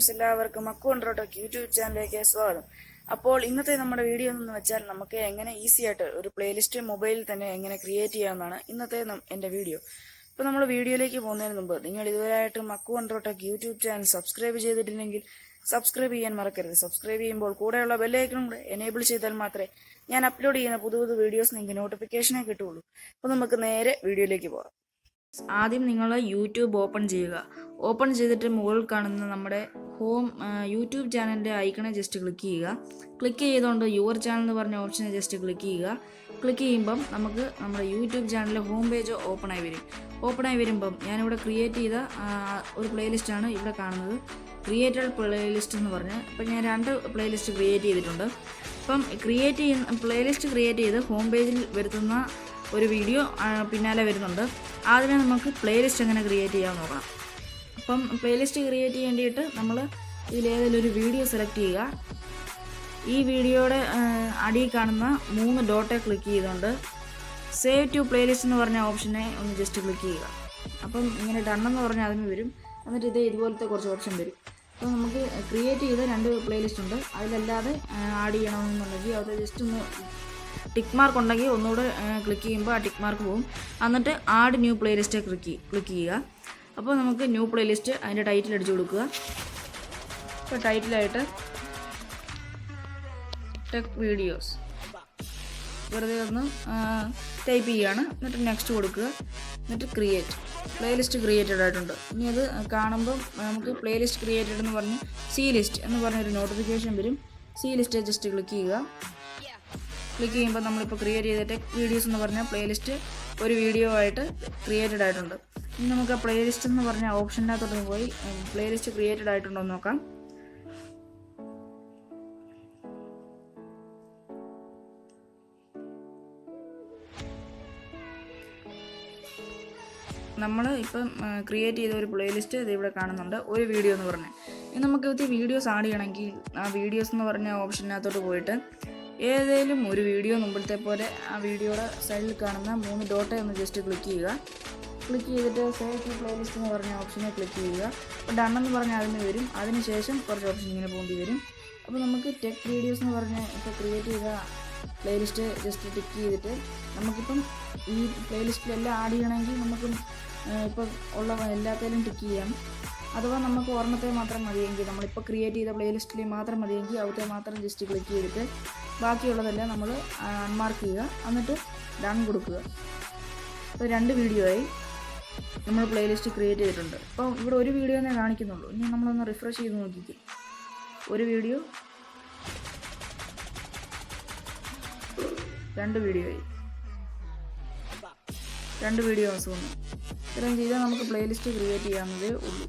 Friends, എല്ലാവർക്കും AkKu-AnTro YouTube ചാനലിലേക്ക് സ്വാഗതം. അപ്പോൾ ഇന്നത്തെ നമ്മുടെ വീഡിയോ എന്ന് വെച്ചാൽ നമുക്ക് എങ്ങനെ ഈസി ആയിട്ട് ഒരു പ്ലേലിസ്റ്റ് മൊബൈലിൽ തന്നെ എങ്ങനെ ക്രിയേറ്റ് ചെയ്യാമെന്നാണ് ഇന്നത്തെ എൻ്റെ വീഡിയോ. അപ്പോൾ നമ്മൾ വീഡിയോയിലേക്ക് പോകുന്നതിന് മുമ്പ് നിങ്ങൾ ഇതുവരെയായിട്ടും AkKu-AnTro യൂട്യൂബ് ചാനൽ സബ്സ്ക്രൈബ് ചെയ്തിട്ടില്ലെങ്കിൽ സബ്സ്ക്രൈബ് ചെയ്യാൻ മറക്കരുത്. സബ്സ്ക്രൈബ് ചെയ്യുമ്പോൾ കൂടെയുള്ള ബെല്ലൈക്കണും കൂടെ എനേബിൾ ചെയ്താൽ മാത്രമേ ഞാൻ അപ്ലോഡ് ചെയ്യുന്ന പുതിയ വീഡിയോസ് നിങ്ങൾക്ക് നോട്ടിഫിക്കേഷനേ കിട്ടുള്ളൂ. അപ്പോൾ നമുക്ക് നേരെ വീഡിയോയിലേക്ക് പോകാം. ആദ്യം നിങ്ങൾ യൂട്യൂബ് ഓപ്പൺ ചെയ്യുക. ഓപ്പൺ ചെയ്തിട്ട് മുകളിൽ കാണുന്ന നമ്മുടെ ഹോം യൂട്യൂബ് ചാനലിൻ്റെ ഐക്കണെ ജസ്റ്റ് ക്ലിക്ക് ചെയ്യുക. ക്ലിക്ക് ചെയ്തുകൊണ്ട് യുവർ ചാനൽ എന്ന് പറഞ്ഞ ഓപ്ഷനെ ജസ്റ്റ് ക്ലിക്ക് ചെയ്യുക. ക്ലിക്ക് ചെയ്യുമ്പം നമുക്ക് നമ്മുടെ യൂട്യൂബ് ചാനലിലെ ഹോം പേജ് ഓപ്പണായി വരും. ഓപ്പണായി വരുമ്പം ഞാനിവിടെ ക്രിയേറ്റ് ചെയ്ത ഒരു പ്ലേലിസ്റ്റാണ് ഇവിടെ കാണുന്നത്, ക്രിയേറ്റഡ് പ്ലേലിസ്റ്റ് എന്ന് പറഞ്ഞ്. അപ്പം ഞാൻ 2 പ്ലേലിസ്റ്റ് ക്രിയേറ്റ് ചെയ്തിട്ടുണ്ട്. അപ്പം പ്ലേലിസ്റ്റ് ക്രിയേറ്റ് ചെയ്ത് ഹോം പേജിൽ വരുത്തുന്ന ഒരു വീഡിയോ പിന്നാലെ വരുന്നുണ്ട്. ആദ്യമേ നമുക്ക് പ്ലേലിസ്റ്റ് എങ്ങനെ ക്രിയേറ്റ് ചെയ്യാമെന്ന് നോക്കണം. അപ്പം പ്ലേലിസ്റ്റ് ക്രിയേറ്റ് ചെയ്യേണ്ടിയിട്ട് നമ്മൾ ഇതിലേതെങ്കിലും ഒരു വീഡിയോ സെലക്ട് ചെയ്യുക. ഈ വീഡിയോയുടെ അടിയിൽ കാണുന്ന 3 ഡോട്ടെ ക്ലിക്ക് ചെയ്തുകൊണ്ട് സേവ് ടു പ്ലേലിസ്റ്റ് എന്ന് പറഞ്ഞ ഓപ്ഷനെ ഒന്ന് ജസ്റ്റ് ക്ലിക്ക് ചെയ്യുക. അപ്പം ഇങ്ങനെ ഡൺ എന്ന് പറഞ്ഞാൽ അതിന് വരും. എന്നിട്ട് ഇതുപോലത്തെ കുറച്ച് ഓപ്ഷൻ വരും. അപ്പോൾ നമുക്ക് ക്രിയേറ്റ് ചെയ്ത 2 പ്ലേലിസ്റ്റ് ഉണ്ട്. അതിലല്ലാതെ ആഡ് ചെയ്യണമെന്നുണ്ടെങ്കിൽ അത് ജസ്റ്റ് ഒന്ന് ടിക്ക് മാർക്ക് ഉണ്ടെങ്കിൽ ഒന്നുകൂടെ ക്ലിക്ക് ചെയ്യുമ്പോൾ ആ ടിക്ക് മാർക്ക് പോകും. എന്നിട്ട് ആഡ് ന്യൂ പ്ലേലിസ്റ്റ് ക്ലിക്ക് ചെയ്യുക. അപ്പോൾ നമുക്ക് ന്യൂ പ്ലേലിസ്റ്റ് അതിൻ്റെ ടൈറ്റിൽ അടിച്ചു കൊടുക്കുക. ഇപ്പോൾ ടൈറ്റിലായിട്ട് ടെക് വീഡിയോസ് വെറുതെ ഒന്ന് ടൈപ്പ് ചെയ്യുകയാണ്. എന്നിട്ട് നെക്സ്റ്റ് കൊടുക്കുക. എന്നിട്ട് പ്ലേലിസ്റ്റ് ക്രിയേറ്റഡ് ആയിട്ടുണ്ട്. ഇനി അത് കാണുമ്പം നമുക്ക് പ്ലേലിസ്റ്റ് ക്രിയേറ്റഡ് എന്ന് പറഞ്ഞ് സി ലിസ്റ്റ് എന്ന് പറഞ്ഞൊരു നോട്ടിഫിക്കേഷൻ വരും. സി ലിസ്റ്റ് ജസ്റ്റ് ക്ലിക്ക് ചെയ്യുക. ക്ലിക്ക് ചെയ്യുമ്പോൾ നമ്മളിപ്പോൾ ക്രിയേറ്റ് ചെയ്ത ടെക് വീഡിയോസ് എന്ന് പറഞ്ഞ പ്ലേലിസ്റ്റ് ഒരു വീഡിയോ ആയിട്ട് ക്രിയേറ്റഡ് ആയിട്ടുണ്ട്. ഇനി നമുക്ക് ആ പ്ലേലിസ്റ്റ് എന്ന് പറഞ്ഞ ഓപ്ഷനകത്തോട്ട് പോയി പ്ലേലിസ്റ്റ് ക്രിയേറ്റഡ് ആയിട്ടുണ്ടോ എന്ന് നോക്കാം. നമ്മൾ ഇപ്പം ക്രിയേറ്റ് ചെയ്ത ഒരു പ്ലേലിസ്റ്റ് ഇത് ഇവിടെ കാണുന്നുണ്ട്, ഒരു വീഡിയോ എന്ന് പറഞ്ഞ്. ഇനി നമുക്ക് ഇത് വീഡിയോസ് ആഡ് ചെയ്യണമെങ്കിൽ ആ വീഡിയോസ് എന്ന് പറഞ്ഞ ഓപ്ഷനകത്തോട്ട് പോയിട്ട് ഏതെങ്കിലും ഒരു വീഡിയോ മുമ്പത്തെ പോലെ ആ വീഡിയോയുടെ സൈഡിൽ കാണുന്ന 3 ഡോട്ടെ ഒന്ന് ജസ്റ്റ് ക്ലിക്ക് ചെയ്യുക. ക്ലിക്ക് ചെയ്തിട്ട് സേവ് ടു പ്ലേലിസ്റ്റ് എന്ന് പറഞ്ഞ ഓപ്ഷനെ ക്ലിക്ക് ചെയ്യുക. അപ്പോൾ ഡൺ എന്ന് പറഞ്ഞാൽ അതിന് വരും. അതിനുശേഷം കുറച്ച് ഓപ്ഷൻ ഇങ്ങനെ പോകേണ്ടി വരും. അപ്പോൾ നമുക്ക് ടെക് വീഡിയോസ് എന്ന് പറഞ്ഞ് ഇപ്പോൾ ക്രിയേറ്റ് ചെയ്ത പ്ലേലിസ്റ്റ് ജസ്റ്റ് ടിക്ക് ചെയ്തിട്ട് നമുക്കിപ്പം ഈ പ്ലേലിസ്റ്റിലെല്ലാം ആഡ് ചെയ്യണമെങ്കിൽ നമുക്ക് ഇപ്പം ഉള്ള എല്ലാത്തിലും ടിക്ക് ചെയ്യാം. അഥവാ നമുക്ക് ഓർമ്മത്തെ മാത്രം മതിയെങ്കിൽ, നമ്മളിപ്പോൾ ക്രിയേറ്റ് ചെയ്ത പ്ലേലിസ്റ്റിൽ മാത്രം മതിയെങ്കിൽ അവിടുത്തെ മാത്രം ജസ്റ്റ് ക്ലിക്ക് ചെയ്തിട്ട് ബാക്കിയുള്ളതെല്ലാം നമ്മൾ അൺമാർക്ക് ചെയ്യുക. എന്നിട്ട് ഡൺ കൊടുക്കുക. ഇപ്പോൾ 2 വീഡിയോ ആയി നമ്മൾ പ്ലേലിസ്റ്റ് ക്രിയേറ്റ് ചെയ്തിട്ടുണ്ട്. അപ്പോൾ ഇവിടെ ഒരു വീഡിയോ തന്നെ കാണിക്കുന്നുള്ളൂ. ഇനി നമ്മളൊന്ന് റിഫ്രഷ് ചെയ്ത് നോക്കിക്കും. ഒരു വീഡിയോ, 2 വീഡിയോ ആയി. 2 വീഡിയോസ് വന്നു. ഇത്രയും ചെയ്താൽ നമുക്ക് പ്ലേലിസ്റ്റ് ക്രിയേറ്റ് ചെയ്യാവുന്നതേ ഉള്ളൂ.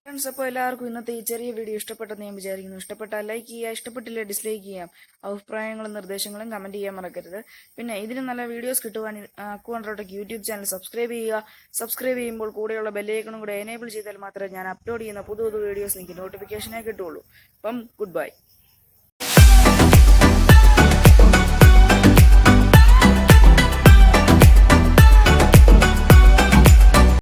ഫ്രണ്ട്സ്, അപ്പോൾ എല്ലാവർക്കും ഇന്നത്തെ ഈ ചെറിയ വീഡിയോ ഇഷ്ടപ്പെട്ടെന്ന് ഞാൻ വിചാരിക്കുന്നു. ഇഷ്ടപ്പെട്ടാൽ ലൈക്ക് ചെയ്യുക, ഇഷ്ടപ്പെട്ടില്ല ഡിസ്ലൈക്ക് ചെയ്യാം. അഭിപ്രായങ്ങളും നിർദ്ദേശങ്ങളും കമൻറ്റ് ചെയ്യാൻ മറക്കരുത്. പിന്നെ ഇതിന് നല്ല വീഡിയോസ് കിട്ടുവാൻ AkKu-AnTro യൂട്യൂബ് ചാനൽ സബ്സ്ക്രൈബ് ചെയ്യുക. സബ്സ്ക്രൈബ് ചെയ്യുമ്പോൾ കൂടെയുള്ള ബെല്ലൈക്കണും കൂടെ എനേബിൾ ചെയ്താൽ മാത്രമേ ഞാൻ അപ്ലോഡ് ചെയ്യുന്ന പുതിയ വീഡിയോസ് നിങ്ങൾക്ക് നോട്ടിഫിക്കേഷനേ കിട്ടുള്ളൂ. അപ്പം ഗുഡ് ബൈ.